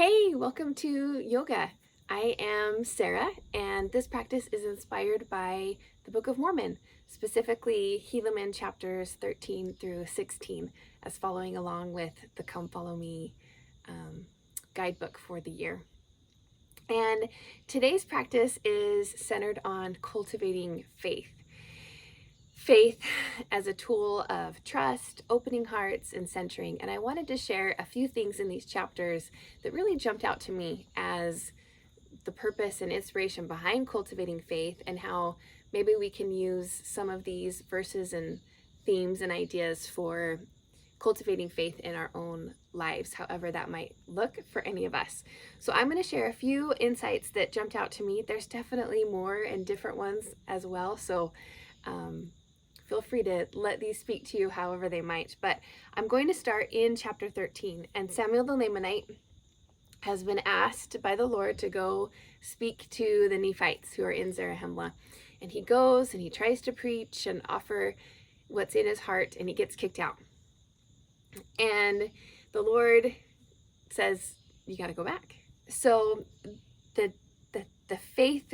Hey, welcome to yoga. I am Sarah, and this practice is inspired by the Book of Mormon, specifically Helaman chapters 13 through 16, as following along with the Come Follow Me guidebook for the year. And today's practice is centered on cultivating faith. Faith as a tool of trust, opening hearts, and centering. And I wanted to share a few things in these chapters that really jumped out to me as the purpose and inspiration behind cultivating faith, and how maybe we can use some of these verses and themes and ideas for cultivating faith in our own lives, however that might look for any of us. So I'm going to share a few insights that jumped out to me. There's definitely more and different ones as well. So feel free to let these speak to you however they might. But I'm going to start in chapter 13. And Samuel the Lamanite has been asked by the Lord to go speak to the Nephites who are in Zarahemla. And he goes and he tries to preach and offer what's in his heart, and he gets kicked out. And the Lord says, you got to go back. So the faith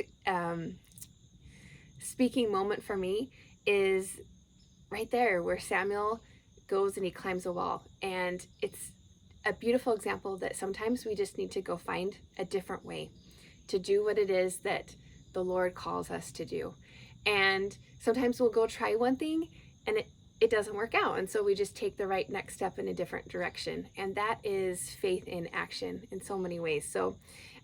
speaking moment for me is right there where Samuel goes and he climbs a wall. And it's a beautiful example that sometimes we just need to go find a different way to do what it is that the Lord calls us to do. And sometimes we'll go try one thing and it doesn't work out. And so we just take the right next step in a different direction. And that is faith in action in so many ways. So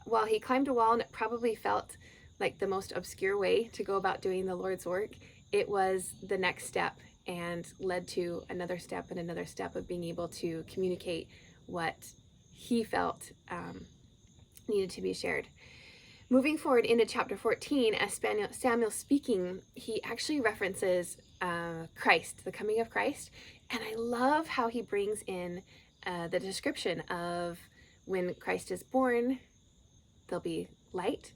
while he climbed a wall and it probably felt like the most obscure way to go about doing the Lord's work, it was the next step and led to another step and another step of being able to communicate what he felt needed to be shared. Moving forward into chapter 14, as Samuel's speaking, he actually references Christ, the coming of Christ. And I love how he brings in the description of when Christ is born, there'll be light.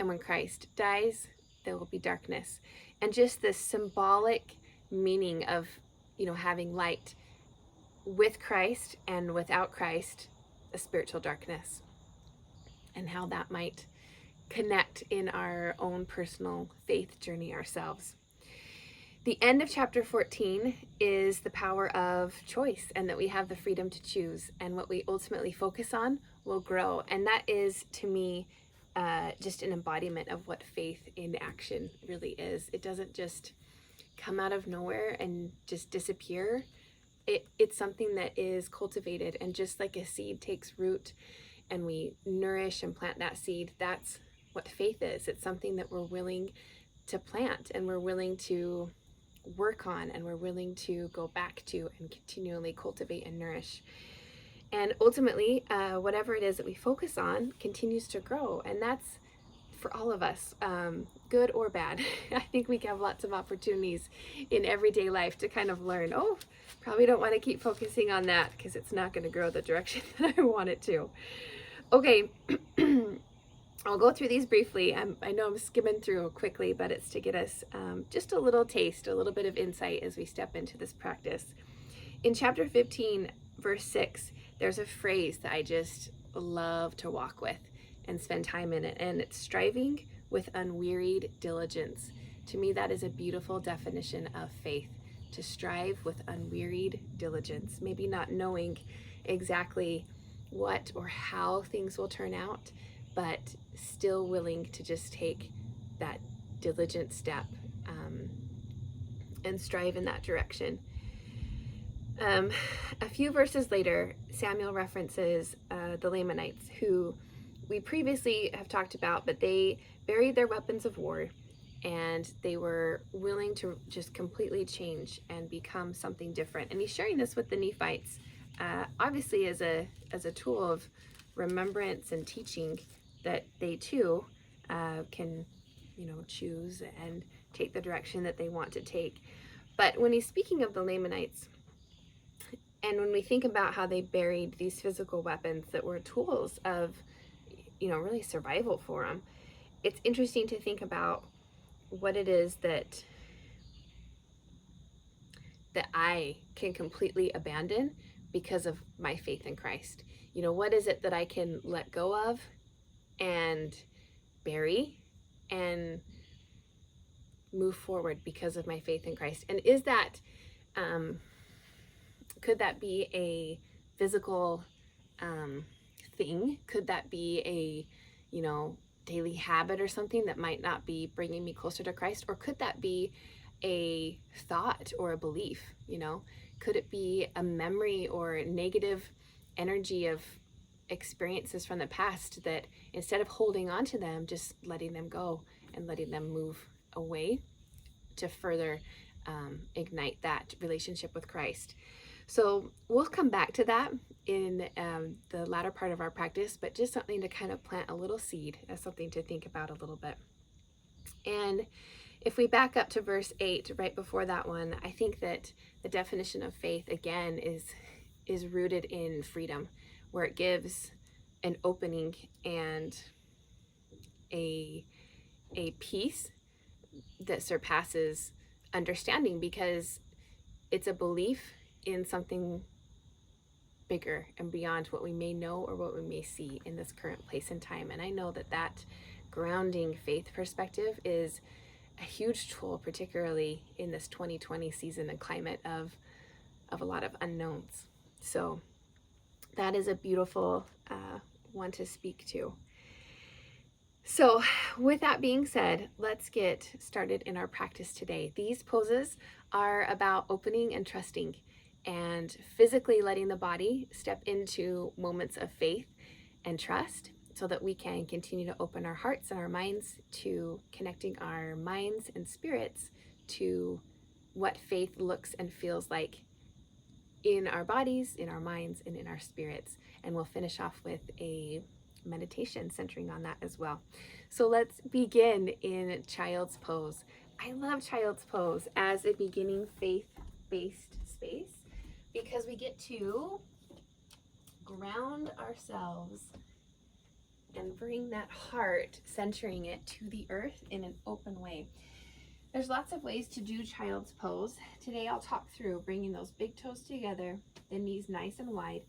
And when Christ dies, there will be darkness. And just this symbolic meaning of, having light with Christ and without Christ, a spiritual darkness, and how that might connect in our own personal faith journey ourselves. The end of chapter 14 is the power of choice, and that we have the freedom to choose, and what we ultimately focus on will grow. And that is, to me, just an embodiment of what faith in action really is. It doesn't just come out of nowhere and just disappear. It's something that is cultivated, and just like a seed takes root and we nourish and plant that seed, that's what faith is. It's something that we're willing to plant, and we're willing to work on, and we're willing to go back to and continually cultivate and nourish. And ultimately, whatever it is that we focus on continues to grow. And that's for all of us, good or bad. I think we have lots of opportunities in everyday life to kind of learn, probably don't want to keep focusing on that because it's not going to grow the direction that I want it to. Okay, I'll go through these briefly. I know I'm skimming through quickly, but it's to get us just a little taste, a little bit of insight as we step into this practice. In chapter 15, verse 6, there's a phrase that I just love to walk with and spend time in it, and it's striving with unwearied diligence. To me, that is a beautiful definition of faith, to strive with unwearied diligence. Maybe not knowing exactly what or how things will turn out, but still willing to just take that diligent step and strive in that direction. A few verses later, Samuel references the Lamanites, who we previously have talked about, but they buried their weapons of war, and they were willing to just completely change and become something different. And he's sharing this with the Nephites, obviously as a tool of remembrance and teaching that they too can, choose and take the direction that they want to take. But when he's speaking of the Lamanites, and when we think about how they buried these physical weapons that were tools of, really survival for them, it's interesting to think about what it is that I can completely abandon because of my faith in Christ? You know, what is it that I can let go of and bury and move forward because of my faith in Christ? And is that, could that be a physical thing? Could that be a, daily habit or something that might not be bringing me closer to Christ? Or could that be a thought or a belief? Could it be a memory or negative energy of experiences from the past that instead of holding on to them, just letting them go and letting them move away to further ignite that relationship with Christ? So we'll come back to that in the latter part of our practice, but just something to kind of plant a little seed as something to think about a little bit. And if we back up to verse 8, right before that one, I think that the definition of faith, again, is rooted in freedom, where it gives an opening and a peace that surpasses understanding, because it's a belief in something bigger and beyond what we may know or what we may see in this current place and time. And I know that grounding faith perspective is a huge tool, particularly in this 2020 season and climate of a lot of unknowns. So that is a beautiful one to speak to. So with that being said, let's get started in our practice today. These poses are about opening and trusting and physically letting the body step into moments of faith and trust so that we can continue to open our hearts and our minds to connecting our minds and spirits to what faith looks and feels like in our bodies, in our minds, and in our spirits. And we'll finish off with a meditation centering on that as well. So let's begin in child's pose. I love child's pose as a beginning faith-based space because we get to ground ourselves and bring that heart, centering it to the earth in an open way. There's lots of ways to do child's pose. Today I'll talk through bringing those big toes together, the knees nice and wide,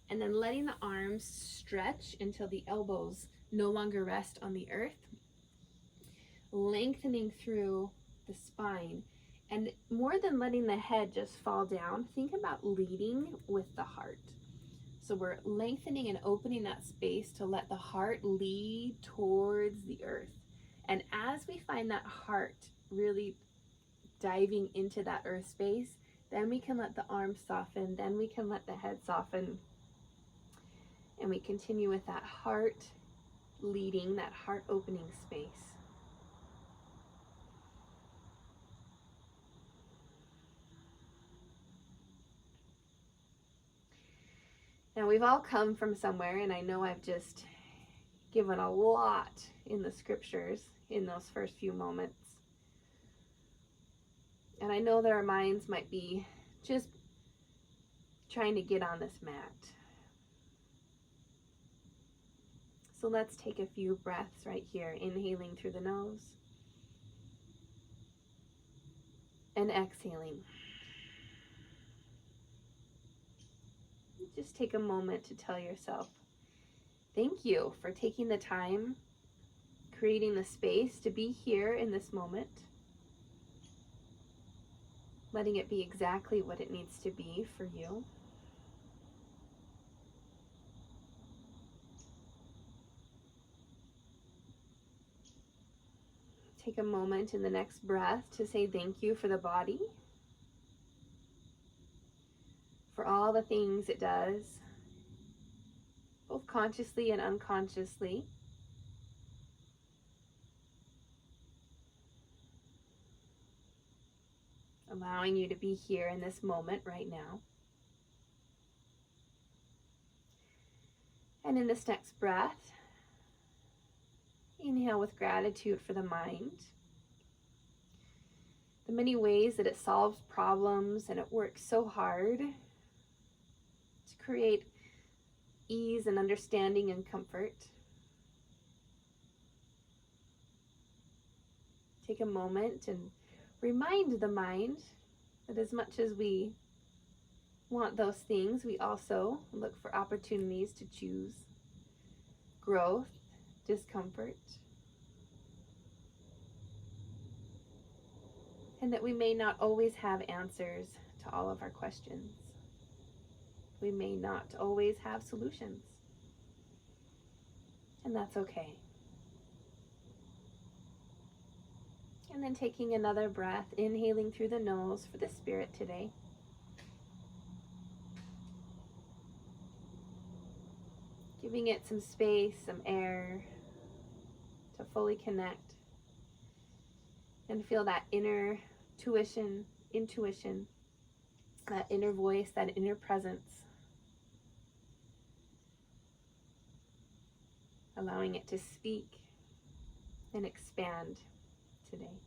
and then letting the arms stretch until the elbows no longer rest on the earth, lengthening through the spine. And more than letting the head just fall down, think about leading with the heart. So we're lengthening and opening that space to let the heart lead towards the earth. And as we find that heart really diving into that earth space, then we can let the arms soften, then we can let the head soften. And we continue with that heart leading, that heart opening space. Now we've all come from somewhere, and I know I've just given a lot in the scriptures in those first few moments. And I know that our minds might be just trying to get on this mat. So let's take a few breaths right here, inhaling through the nose and exhaling. Just take a moment to tell yourself, thank you for taking the time, creating the space to be here in this moment, letting it be exactly what it needs to be for you. Take a moment in the next breath to say thank you for the body, for all the things it does, both consciously and unconsciously. Allowing you to be here in this moment right now. And in this next breath, inhale with gratitude for the mind, the many ways that it solves problems and it works so hard to create ease and understanding and comfort. Take a moment and remind the mind that as much as we want those things, we also look for opportunities to choose growth, discomfort, and that we may not always have answers to all of our questions. We may not always have solutions, and that's okay. And then taking another breath, inhaling through the nose for the spirit today. Giving it some space, some air to fully connect and feel that inner intuition, that inner voice, that inner presence, allowing it to speak and expand today.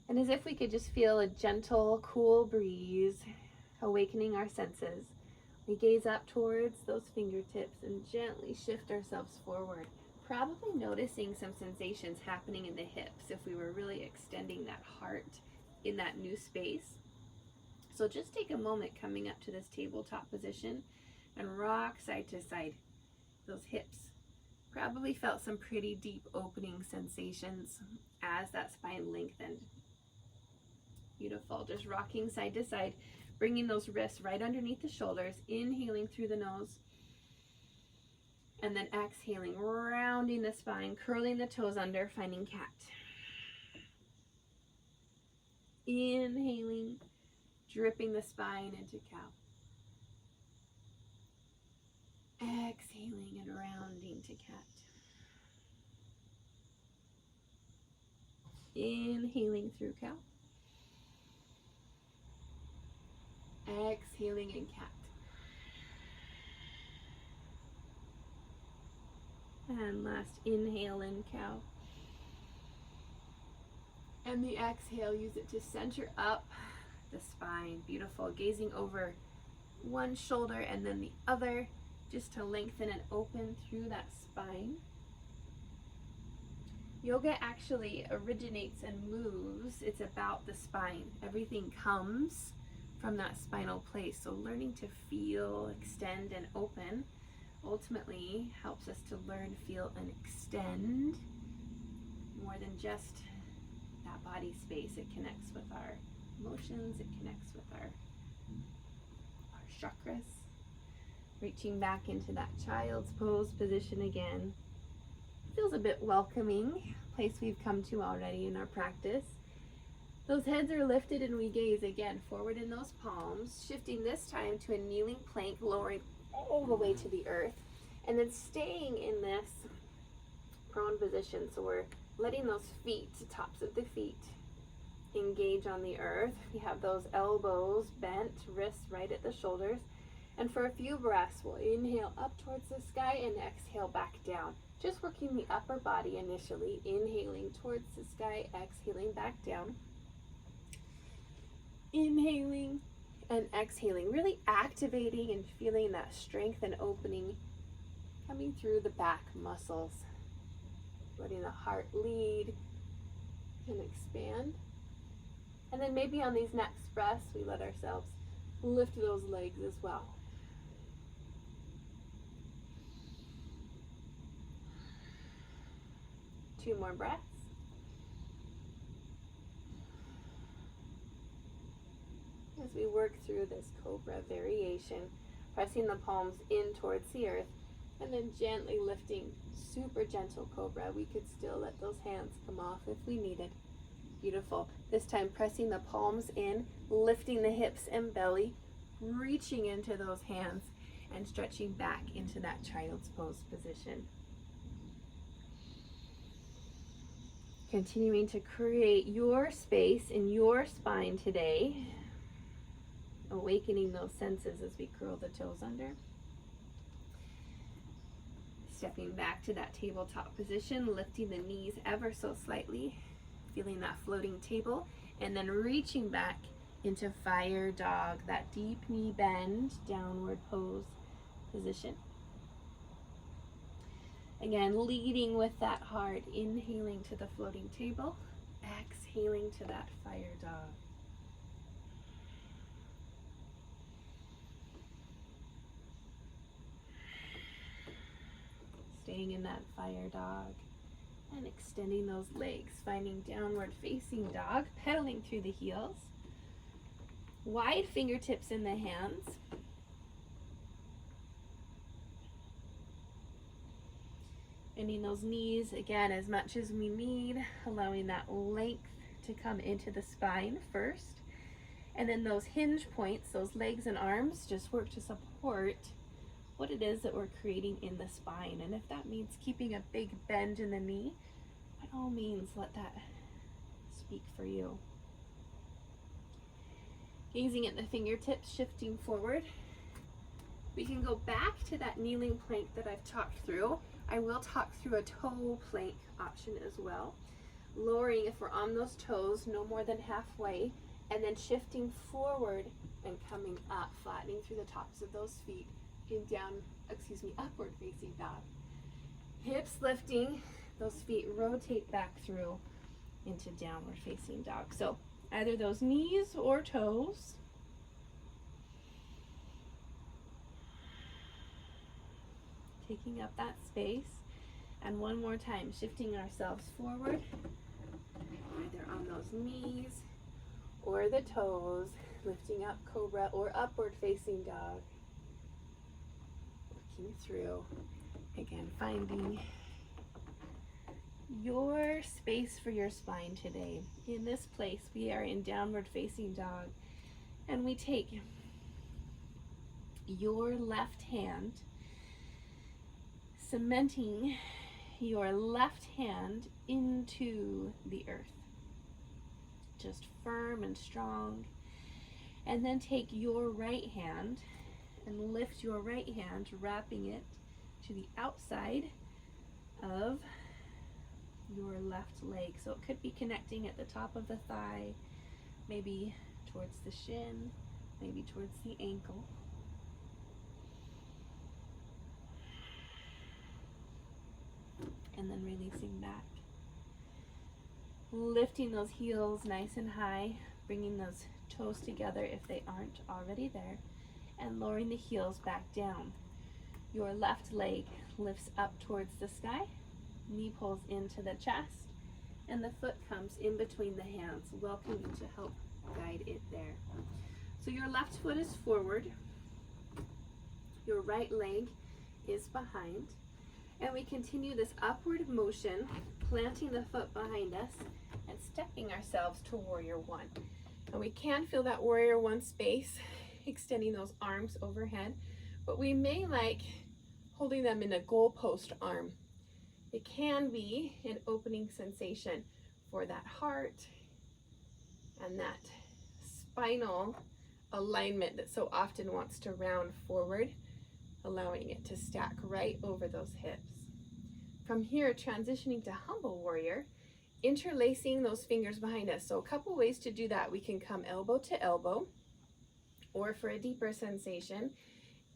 And as if we could just feel a gentle, cool breeze awakening our senses, we gaze up towards those fingertips and gently shift ourselves forward, probably noticing some sensations happening in the hips if we were really extending that heart in that new space. So just take a moment coming up to this tabletop position and rock side to side. Those hips probably felt some pretty deep opening sensations as that spine lengthened. Beautiful. Just rocking side to side, bringing those wrists right underneath the shoulders, inhaling through the nose, and then exhaling, rounding the spine, curling the toes under, finding cat. Inhaling, dripping the spine into cow. Exhaling and rounding to cat. Inhaling through cow. Exhaling in cat. And last inhale in cow. And the exhale, use it to center up the spine. Beautiful. Gazing over one shoulder and then the other, just to lengthen and open through that spine. Yoga actually originates and moves. It's about the spine. Everything comes from that spinal place. So learning to feel, extend, and open ultimately helps us to learn, feel, and extend more than just that body space. It connects with our emotions. It connects with our chakras. Reaching back into that child's pose position again. Feels a bit welcoming, place we've come to already in our practice. Those heads are lifted and we gaze again forward in those palms, shifting this time to a kneeling plank, lowering all the way to the earth, and then staying in this prone position. So we're letting those feet, tops of the feet, engage on the earth. We have those elbows bent, wrists right at the shoulders. And for a few breaths, we'll inhale up towards the sky and exhale back down. Just working the upper body initially, inhaling towards the sky, exhaling back down. Inhaling and exhaling, really activating and feeling that strength and opening coming through the back muscles. Letting the heart lead and expand. And then maybe on these next breaths, we let ourselves lift those legs as well. Two more breaths. As we work through this cobra variation, pressing the palms in towards the earth, and then gently lifting, super gentle cobra. We could still let those hands come off if we needed. Beautiful. This time pressing the palms in, lifting the hips and belly, reaching into those hands, and stretching back into that child's pose position. Continuing to create your space in your spine today, awakening those senses as we curl the toes under. Stepping back to that tabletop position, lifting the knees ever so slightly, feeling that floating table, and then reaching back into fire dog, that deep knee bend, downward pose position. Again, leading with that heart, inhaling to the floating table, exhaling. exhaling to that fire dog. Staying in that fire dog and extending those legs, finding downward facing dog, pedaling through the heels. Wide fingertips in the hands. Bending those knees again as much as we need, allowing that length to come into the spine first. And then those hinge points, those legs and arms, just work to support what it is that we're creating in the spine. And if that means keeping a big bend in the knee, by all means, let that speak for you. Gazing at the fingertips, shifting forward. We can go back to that kneeling plank that I've talked through. I will talk through a toe plank option as well. Lowering, if we're on those toes, no more than halfway, and then shifting forward and coming up, flattening through the tops of those feet in upward facing dog. Hips lifting, those feet rotate back through into downward facing dog. So either those knees or toes. Taking up that space. And one more time, shifting ourselves forward, either on those knees or the toes, lifting up cobra or upward facing dog. Working through, again, finding your space for your spine today. In this place, we are in downward facing dog, and we take your left hand, cementing your left hand into the earth, just firm and strong. And then take your right hand and lift your right hand, wrapping it to the outside of your left leg. So it could be connecting at the top of the thigh, maybe towards the shin, maybe towards the ankle. And then releasing back. Lifting those heels nice and high, bringing those toes together if they aren't already there, and lowering the heels back down. Your left leg lifts up towards the sky, knee pulls into the chest, and the foot comes in between the hands, welcoming to help guide it there. So your left foot is forward, your right leg is behind, and we continue this upward motion, planting the foot behind us and stepping ourselves to warrior one. And we can feel that warrior one space, extending those arms overhead, but we may like holding them in a goalpost arm. It can be an opening sensation for that heart and that spinal alignment that so often wants to round forward, allowing it to stack right over those hips. From here, transitioning to humble warrior, interlacing those fingers behind us. So a couple ways to do that. We can come elbow to elbow, or for a deeper sensation,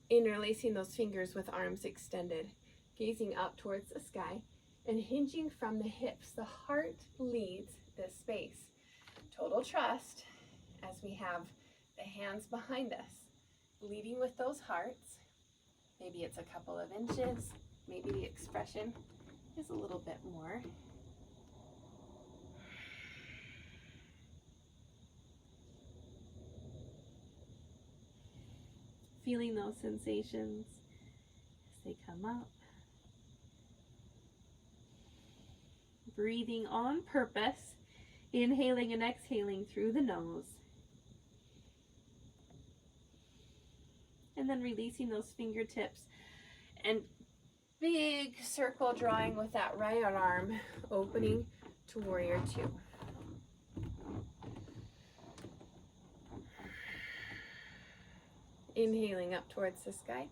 interlacing those fingers with arms extended, gazing up towards the sky and hinging from the hips. The heart leads this space. Total trust as we have the hands behind us, leading with those hearts. Maybe it's a couple of inches, maybe the expression is a little bit more. Feeling those sensations as they come up. Breathing on purpose, inhaling and exhaling through the nose. And then releasing those fingertips and big circle drawing with that right arm, opening to warrior two. Inhaling up towards the sky,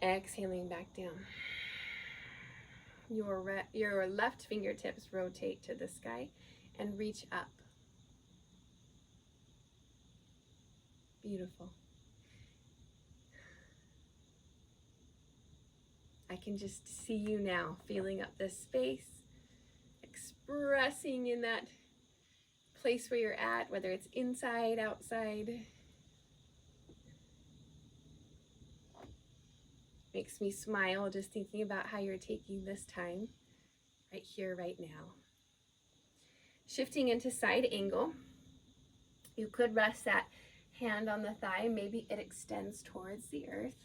exhaling back down. Your left fingertips rotate to the sky and reach up. Beautiful. I can just see you now, feeling up this space, expressing in that place where you're at, whether it's inside, outside. Makes me smile just thinking about how you're taking this time right here, right now. Shifting into side angle, you could rest that hand on the thigh. Maybe it extends towards the earth,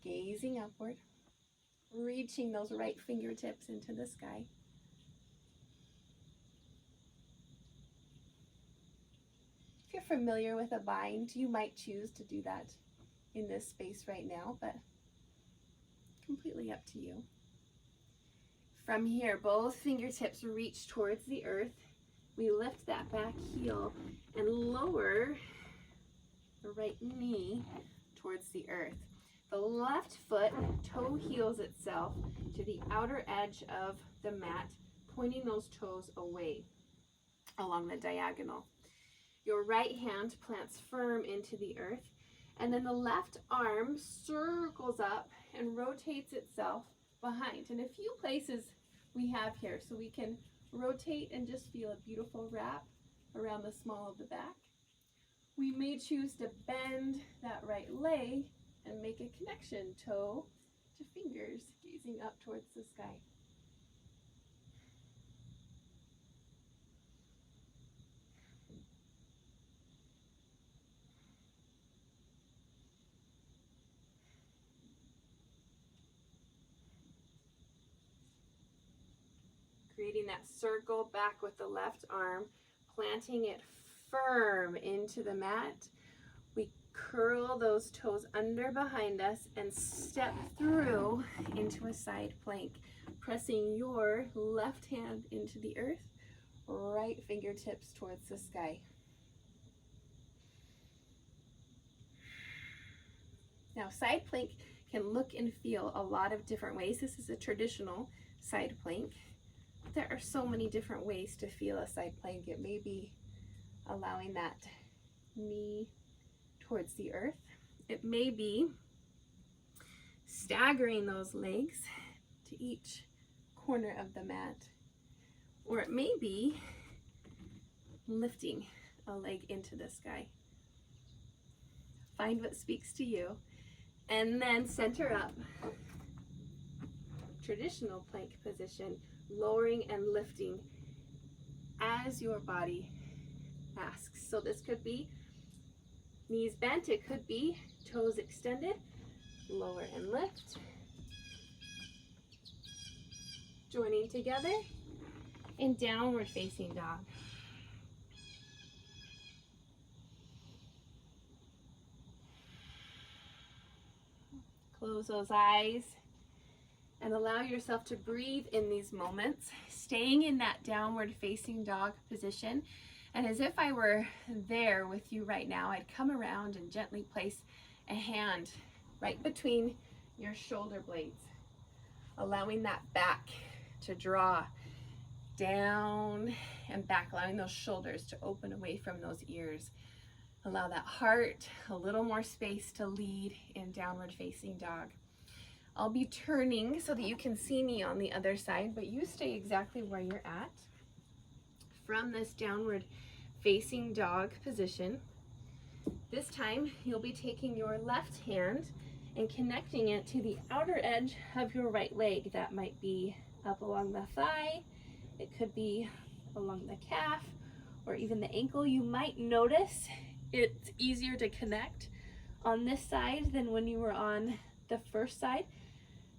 gazing upward, reaching those right fingertips into the sky. If you're familiar with a bind, you might choose to do that in this space right now, but completely up to you. From here, both fingertips reach towards the earth. We lift that back heel and lower the right knee towards the earth. The left foot toe heels itself to the outer edge of the mat, pointing those toes away along the diagonal. Your right hand plants firm into the earth, and then the left arm circles up and rotates itself behind. In a few places we have here, so we can rotate and just feel a beautiful wrap around the small of the back. We may choose to bend that right leg and make a connection, toe to fingers, gazing up towards the sky. Creating that circle back with the left arm, planting it firm into the mat. We curl those toes under behind us and step through into a side plank, pressing your left hand into the earth, right fingertips towards the sky. Now, side plank can look and feel a lot of different ways. This is a traditional side plank. There are so many different ways to feel a side plank. It may be allowing that knee towards the earth. It may be staggering those legs to each corner of the mat. Or it may be lifting a leg into the sky. Find what speaks to you. And then center up. Traditional plank position, lowering and lifting as your body asks. So this could be knees bent, it could be toes extended, lower and lift. Joining together in downward facing dog. Close those eyes and allow yourself to breathe in these moments, staying in that downward facing dog position. And as if I were there with you right now, I'd come around and gently place a hand right between your shoulder blades, allowing that back to draw down and back, allowing those shoulders to open away from those ears. Allow that heart a little more space to lead in downward facing dog. I'll be turning so that you can see me on the other side, but you stay exactly where you're at. From this downward facing dog position, this time you'll be taking your left hand and connecting it to the outer edge of your right leg. That might be up along the thigh, it could be along the calf, or even the ankle. You might notice it's easier to connect on this side than when you were on the first side.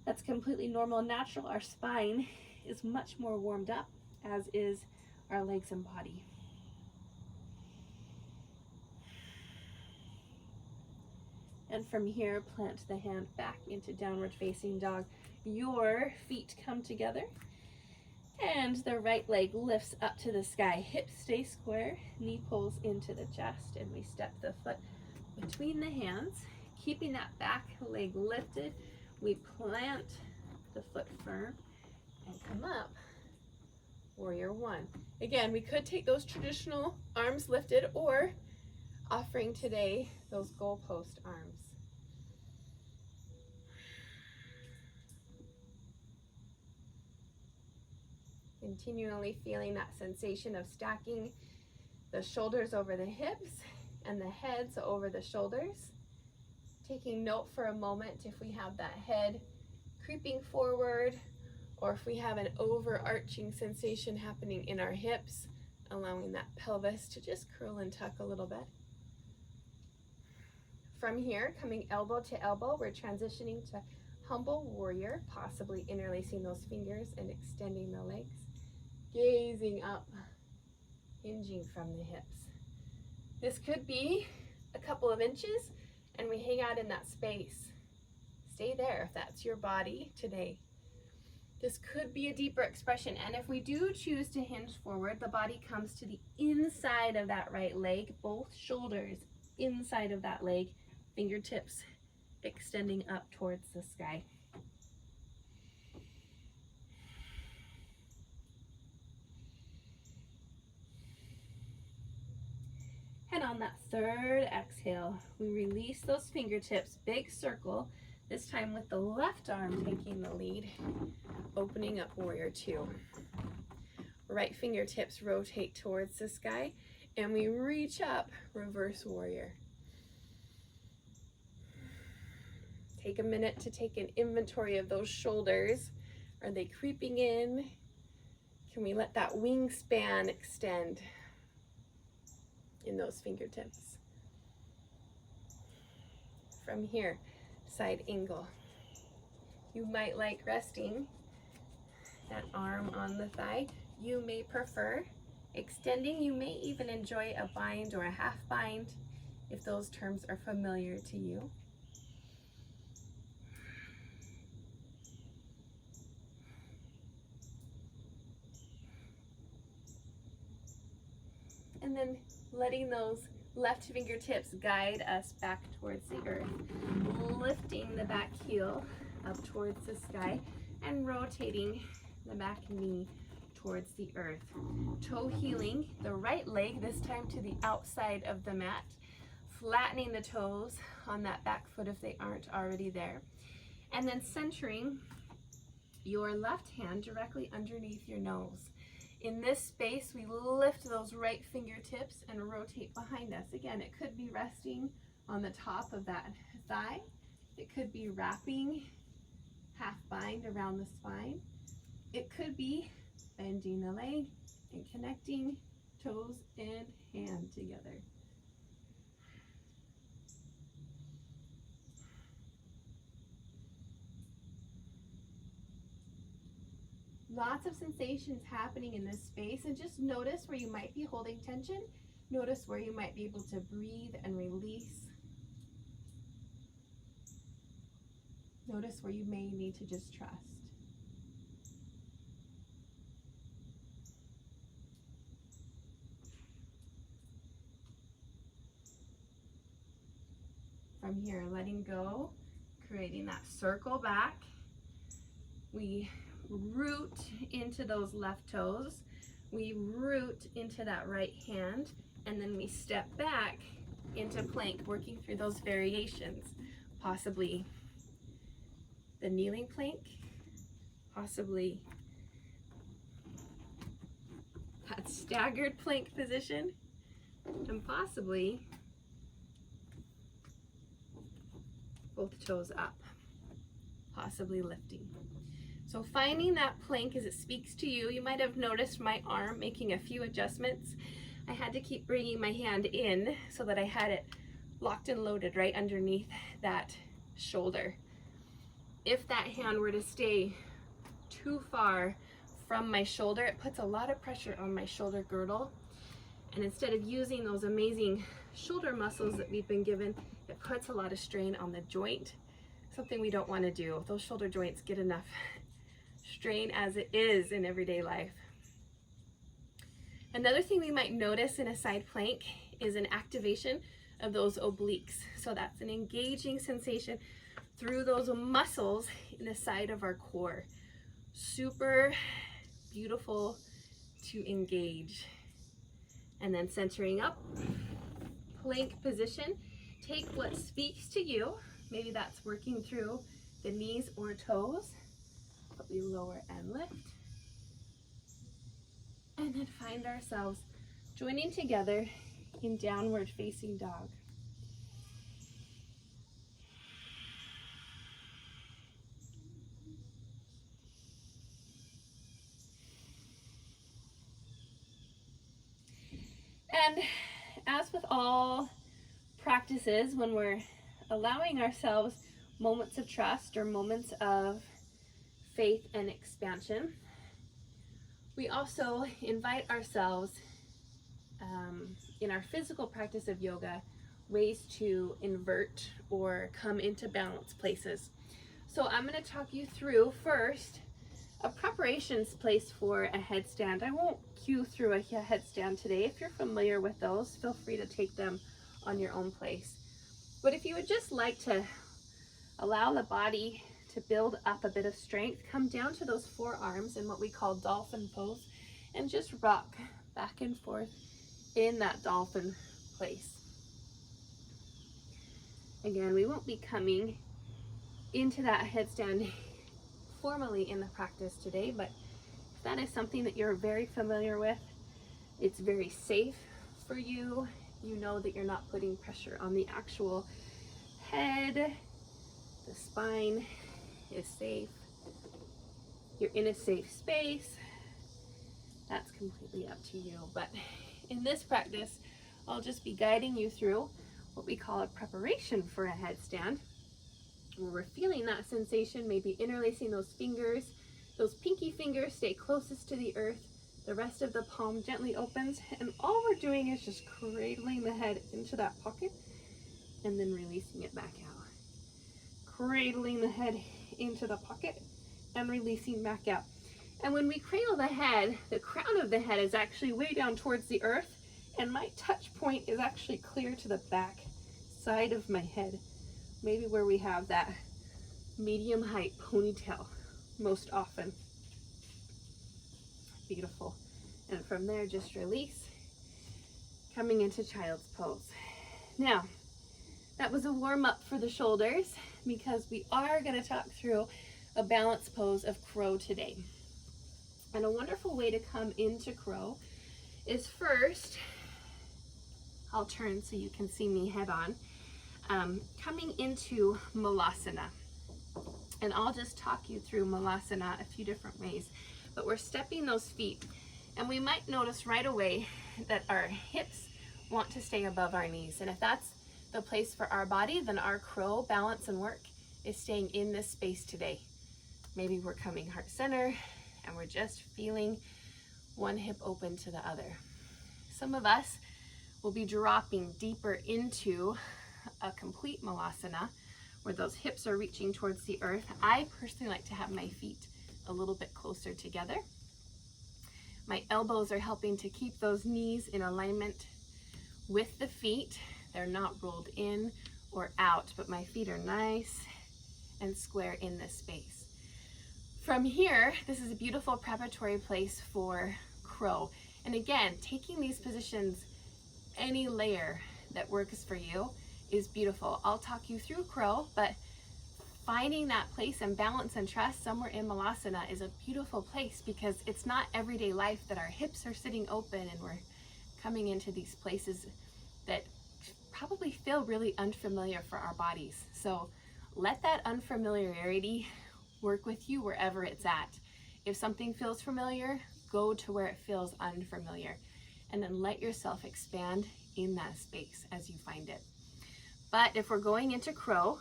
That's completely normal and natural. Our spine is much more warmed up, as is our legs and body. And from here, plant the hand back into downward facing dog. Your feet come together and the right leg lifts up to the sky. Hips stay square, knee pulls into the chest, and we step the foot between the hands. Keeping that back leg lifted, we plant the foot firm and come up, warrior one. Again, we could take those traditional arms lifted, or offering today those goalpost arms. Continually feeling that sensation of stacking the shoulders over the hips and the heads over the shoulders. Taking note for a moment if we have that head creeping forward, or if we have an overarching sensation happening in our hips, allowing that pelvis to just curl and tuck a little bit. From here, coming elbow to elbow, we're transitioning to humble warrior, possibly interlacing those fingers and extending the legs, gazing up, hinging from the hips. This could be a couple of inches, and we hang out in that space. Stay there if that's your body today. This could be a deeper expression, and if we do choose to hinge forward, the body comes to the inside of that right leg, both shoulders inside of that leg, fingertips extending up towards the sky. And on that third exhale, we release those fingertips, big circle, this time with the left arm taking the lead, opening up warrior two. Right fingertips rotate towards the sky, and we reach up, reverse warrior. Take a minute to take an inventory of those shoulders. Are they creeping in? Can we let that wingspan extend in those fingertips? From here, side angle. You might like resting that arm on the thigh. You may prefer extending. You may even enjoy a bind or a half bind if those terms are familiar to you. And then letting those left fingertips guide us back towards the earth, lifting the back heel up towards the sky and rotating the back knee towards the earth. Toe heeling the right leg, this time to the outside of the mat, flattening the toes on that back foot if they aren't already there, and then centering your left hand directly underneath your nose. In this space, we lift those right fingertips and rotate behind us. Again, it could be resting on the top of that thigh. It could be wrapping half bind around the spine. It could be bending the leg and connecting toes and hand together. Lots of sensations happening in this space, and just notice where you might be holding tension. Notice where you might be able to breathe and release. Notice where you may need to just trust. From here, letting go, creating that circle back. We root into those left toes. We root into that right hand, and then we step back into plank, working through those variations. Possibly the kneeling plank, possibly that staggered plank position, and possibly both toes up, possibly lifting. So finding that plank as it speaks to you. You might have noticed my arm making a few adjustments. I had to keep bringing my hand in so that I had it locked and loaded right underneath that shoulder. If that hand were to stay too far from my shoulder, it puts a lot of pressure on my shoulder girdle. And instead of using those amazing shoulder muscles that we've been given, it puts a lot of strain on the joint. Something we don't want to do. Those shoulder joints get enough strain as it is in everyday life. Another thing we might notice in a side plank is an activation of those obliques. So that's an engaging sensation through those muscles in the side of our core. Super beautiful to engage. And then centering up, plank position. Take what speaks to you. Maybe that's working through the knees or toes. But we lower and lift. And then find ourselves joining together in downward facing dog. And as with all practices, when we're allowing ourselves moments of trust or moments of faith and expansion, we also invite ourselves in our physical practice of yoga, ways to invert or come into balance places. So I'm going to talk you through first a preparations place for a headstand. I won't cue through a headstand today. If you're familiar with those, feel free to take them on your own place. But if you would just like to allow the body to build up a bit of strength, come down to those forearms in what we call dolphin pose and just rock back and forth in that dolphin place. Again, we won't be coming into that headstand formally in the practice today, but if that is something that you're very familiar with, it's very safe for you. You know that you're not putting pressure on the actual head. The spine is safe. You're in a safe space. That's completely up to you. But in this practice, I'll just be guiding you through what we call a preparation for a headstand, where we're feeling that sensation, maybe interlacing those fingers. Those pinky fingers stay closest to the earth. The rest of the palm gently opens, and all we're doing is just cradling the head into that pocket and then releasing it back out. Cradling the head into the pocket and releasing back out. And when we cradle the head, the crown of the head is actually way down towards the earth, and my touch point is actually clear to the back side of my head, maybe where we have that medium height ponytail most often. Beautiful. And from there, just release, coming into child's pose. Now, that was a warm up for the shoulders, because we are going to talk through a balance pose of crow today. And a wonderful way to come into crow is first, I'll turn so you can see me head on, coming into malasana. And I'll just talk you through malasana a few different ways. But we're stepping those feet, and we might notice right away that our hips want to stay above our knees. And if that's the place for our body, then our crow balance and work is staying in this space today. Maybe we're coming heart center and we're just feeling one hip open to the other. Some of us will be dropping deeper into a complete malasana, where those hips are reaching towards the earth. I personally like to have my feet a little bit closer together. My elbows are helping to keep those knees in alignment with the feet. They're not rolled in or out, but my feet are nice and square in this space. From here, this is a beautiful preparatory place for crow. And again, taking these positions, any layer that works for you is beautiful. I'll talk you through crow, but finding that place and balance and trust somewhere in malasana is a beautiful place, because it's not everyday life that our hips are sitting open and we're coming into these places that probably feel really unfamiliar for our bodies. So let that unfamiliarity work with you wherever it's at. If something feels familiar, go to where it feels unfamiliar, and then let yourself expand in that space as you find it. But if we're going into crow,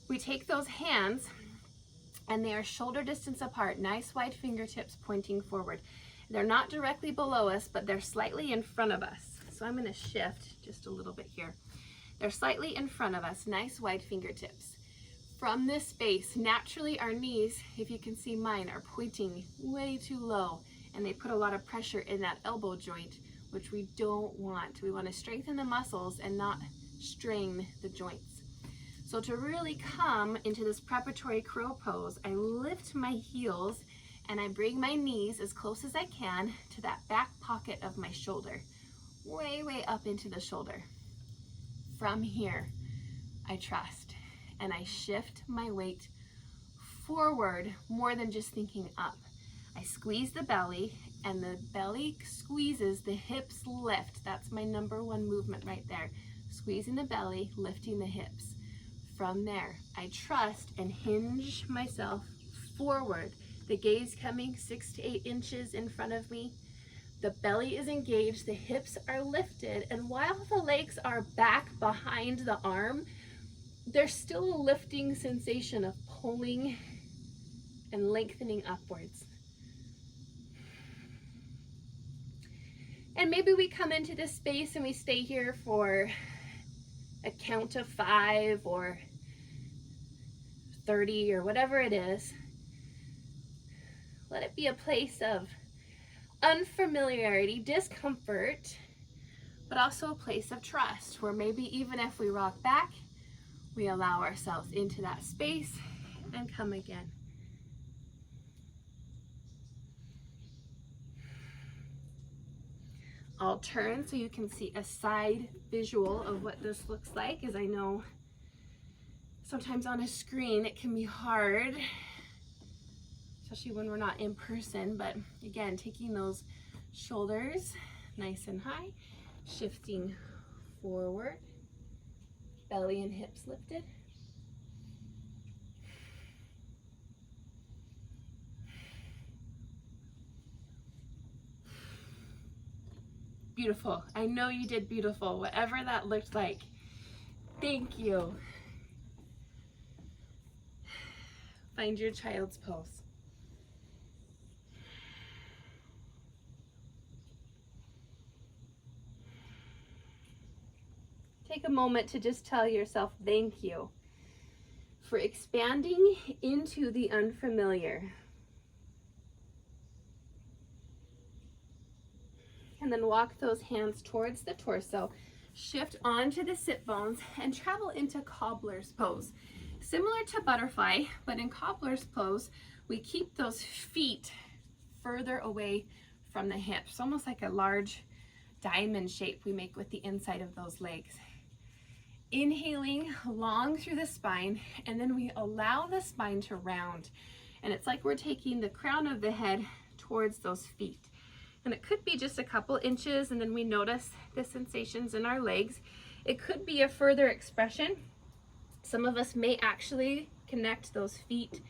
we take those hands and they are shoulder distance apart, nice wide fingertips pointing forward. They're not directly below us, but they're slightly in front of us. So I'm going to shift just a little bit here. They're slightly in front of us, nice wide fingertips. From this space, naturally our knees, if you can see mine, are pointing way too low, and they put a lot of pressure in that elbow joint, which we don't want. We want to strengthen the muscles and not strain the joints. So to really come into this preparatory crow pose, I lift my heels and I bring my knees as close as I can to that back pocket of my shoulder, way, way up into the shoulder. From here, I trust and I shift my weight forward more than just thinking up. I squeeze the belly, and the belly squeezes, the hips lift. That's my number one movement right there. Squeezing the belly, lifting the hips. From there, I trust and hinge myself forward. The gaze coming 6 to 8 inches in front of me. The belly is engaged, the hips are lifted, and while the legs are back behind the arm, there's still a lifting sensation of pulling and lengthening upwards. And maybe we come into this space and we stay here for a count of 5 or 30 or whatever it is. Let it be a place of unfamiliarity, discomfort, but also a place of trust where maybe even if we rock back, we allow ourselves into that space and come again. I'll turn so you can see a side visual of what this looks like, as I know sometimes on a screen it can be hard, especially when we're not in person. But again, taking those shoulders nice and high, shifting forward, belly and hips lifted. Beautiful. I know you did beautiful, whatever that looked like. Thank you. Find your child's pose. Take a moment to just tell yourself thank you for expanding into the unfamiliar. And then walk those hands towards the torso, shift onto the sit bones, and travel into cobbler's pose. Similar to butterfly, but in cobbler's pose, we keep those feet further away from the hips, almost like a large diamond shape we make with the inside of those legs. Inhaling long through the spine, and then we allow the spine to round. And it's like we're taking the crown of the head towards those feet. And it could be just a couple inches, and then we notice the sensations in our legs. It could be a further expression. Some of us may actually connect those feet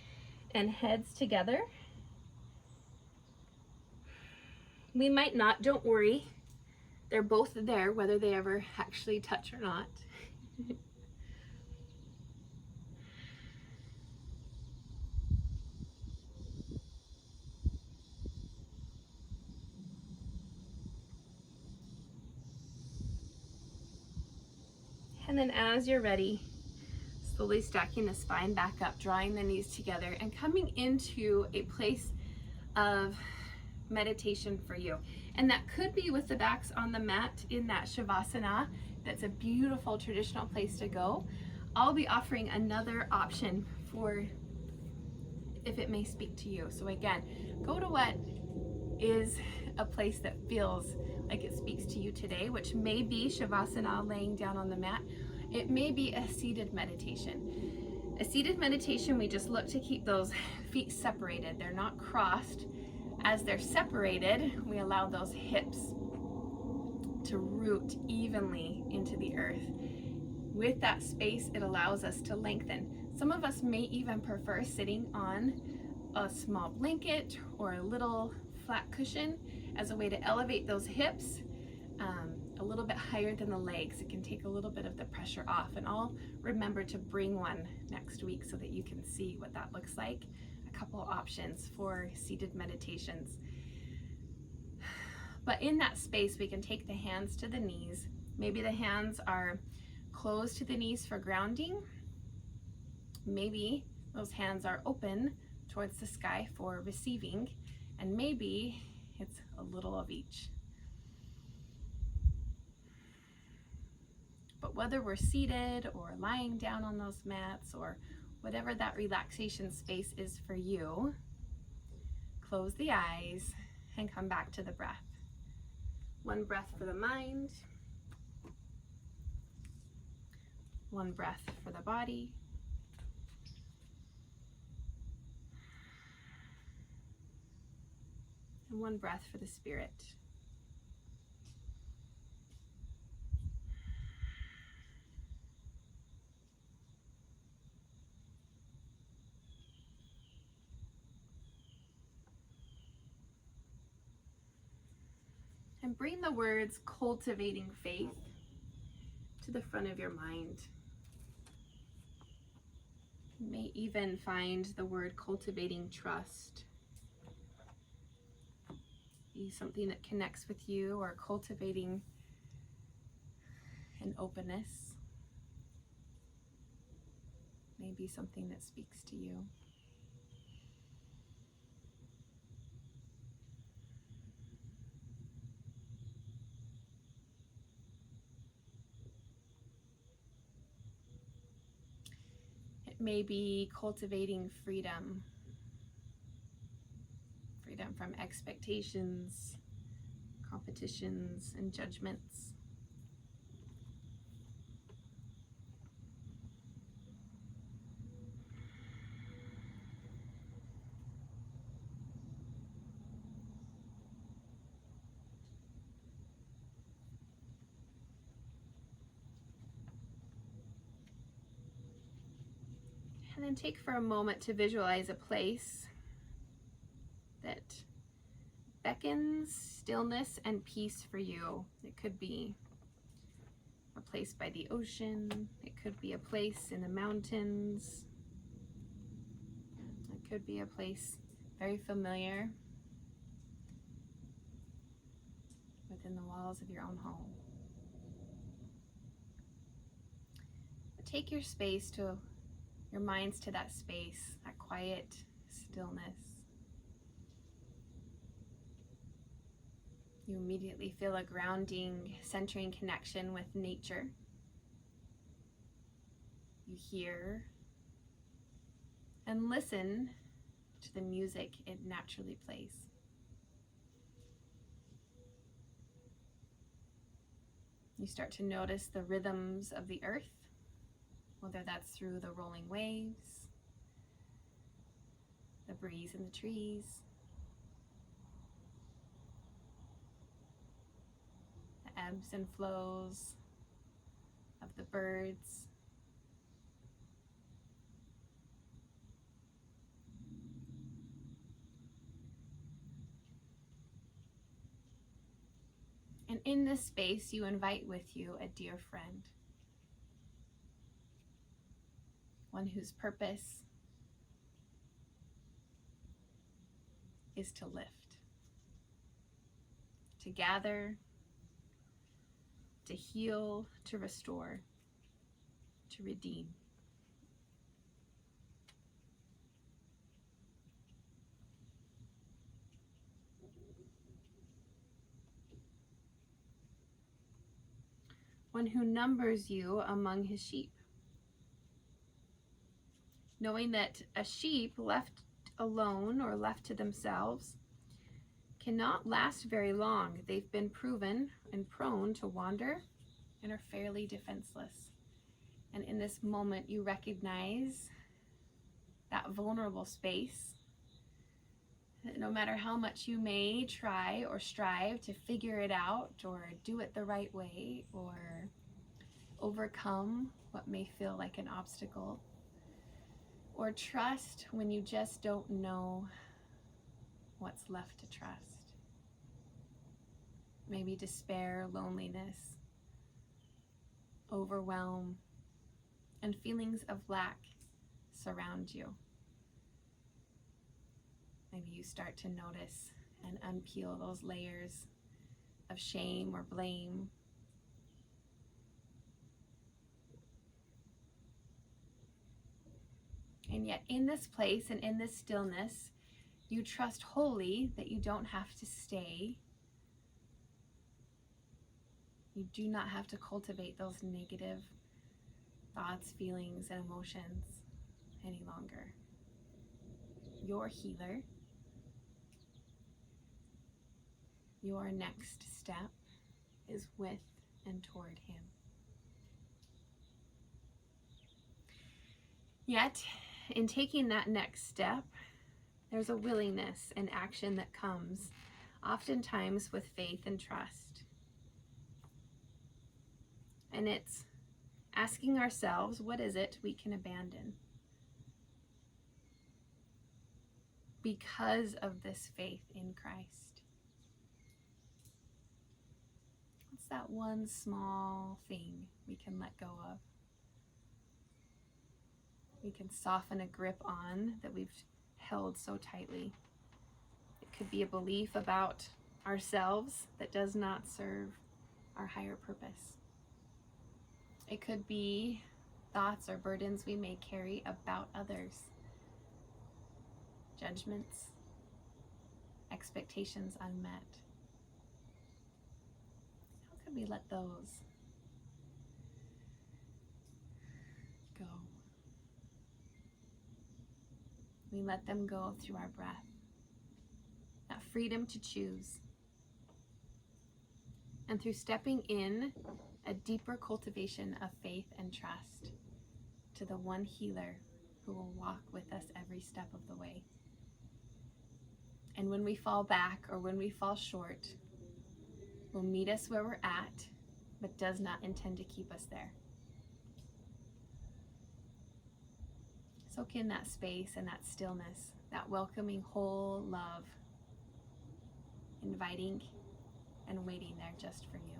and heads together. We might not, don't worry. They're both there, whether they ever actually touch or not. And then as you're ready, slowly stacking the spine back up, drawing the knees together, and coming into a place of meditation for you. And that could be with the backs on the mat in that Shavasana. That's a beautiful traditional place to go. I'll be offering another option for if it may speak to you. So again, go to what is a place that feels like it speaks to you today, which may be Shavasana, laying down on the mat. It may be a seated meditation. A seated meditation, we just look to keep those feet separated. They're not crossed. As they're separated, we allow those hips to root evenly into the earth. With that space, it allows us to lengthen. Some of us may even prefer sitting on a small blanket or a little flat cushion as a way to elevate those hips a little bit higher than the legs. It can take a little bit of the pressure off, and I'll remember to bring one next week so that you can see what that looks like. A couple options for seated meditations. But in that space, we can take the hands to the knees. Maybe the hands are closed to the knees for grounding. Maybe those hands are open towards the sky for receiving, and maybe it's a little of each. But whether we're seated or lying down on those mats or whatever that relaxation space is for you, close the eyes and come back to the breath. One breath for the mind, one breath for the body, And one breath for the Spirit. And bring the words cultivating faith to the front of your mind. You may even find the word cultivating trust be something that connects with you, or cultivating an openness may be something that speaks to you. It may be cultivating freedom. Freedom from expectations, competitions, and judgments. And then take for a moment to visualize a place that beckons stillness and peace for you. It could be a place by the ocean. It could be a place in the mountains. It could be a place very familiar within the walls of your own home. But take your minds to that space, that quiet stillness. You immediately feel a grounding, centering connection with nature. You hear and listen to the music it naturally plays. You start to notice the rhythms of the earth, whether that's through the rolling waves, the breeze in the trees, the ebbs and flows of the birds. And in this space, you invite with you a dear friend, one whose purpose is to lift, to gather, to heal, to restore, to redeem. One who numbers you among his sheep, knowing that a sheep left alone or left to themselves cannot last very long. They've been proven and prone to wander and are fairly defenseless. And in this moment, you recognize that vulnerable space, that no matter how much you may try or strive to figure it out or do it the right way or overcome what may feel like an obstacle, or trust when you just don't know what's left to trust. Maybe despair, loneliness, overwhelm, and feelings of lack surround you. Maybe you start to notice and unpeel those layers of shame or blame. And yet in this place and in this stillness, you trust wholly that you don't have to stay. You do not have to cultivate those negative thoughts, feelings, and emotions any longer. Your healer, your next step is with and toward him. Yet, in taking that next step, there's a willingness and action that comes oftentimes with faith and trust. And it's asking ourselves, what is it we can abandon because of this faith in Christ? What's that one small thing we can let go of? We can soften a grip on that we've held so tightly. It could be a belief about ourselves that does not serve our higher purpose. It could be thoughts or burdens we may carry about others, judgments, expectations unmet. How can we let those go? We let them go through our breath. That freedom to choose. And through stepping in a deeper cultivation of faith and trust to the one healer who will walk with us every step of the way. And when we fall back or when we fall short, will meet us where we're at, but does not intend to keep us there. Soak in that space and that stillness, that welcoming whole love, inviting and waiting there just for you.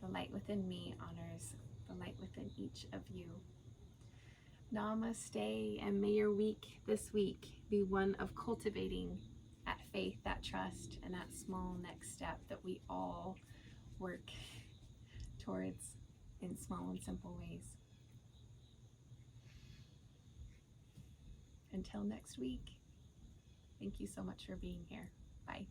The light within me honors the light within each of you. Namaste, and may your week this week be one of cultivating that faith, that trust, and that small next step that we all work towards in small and simple ways. Until next week, thank you so much for being here. Bye.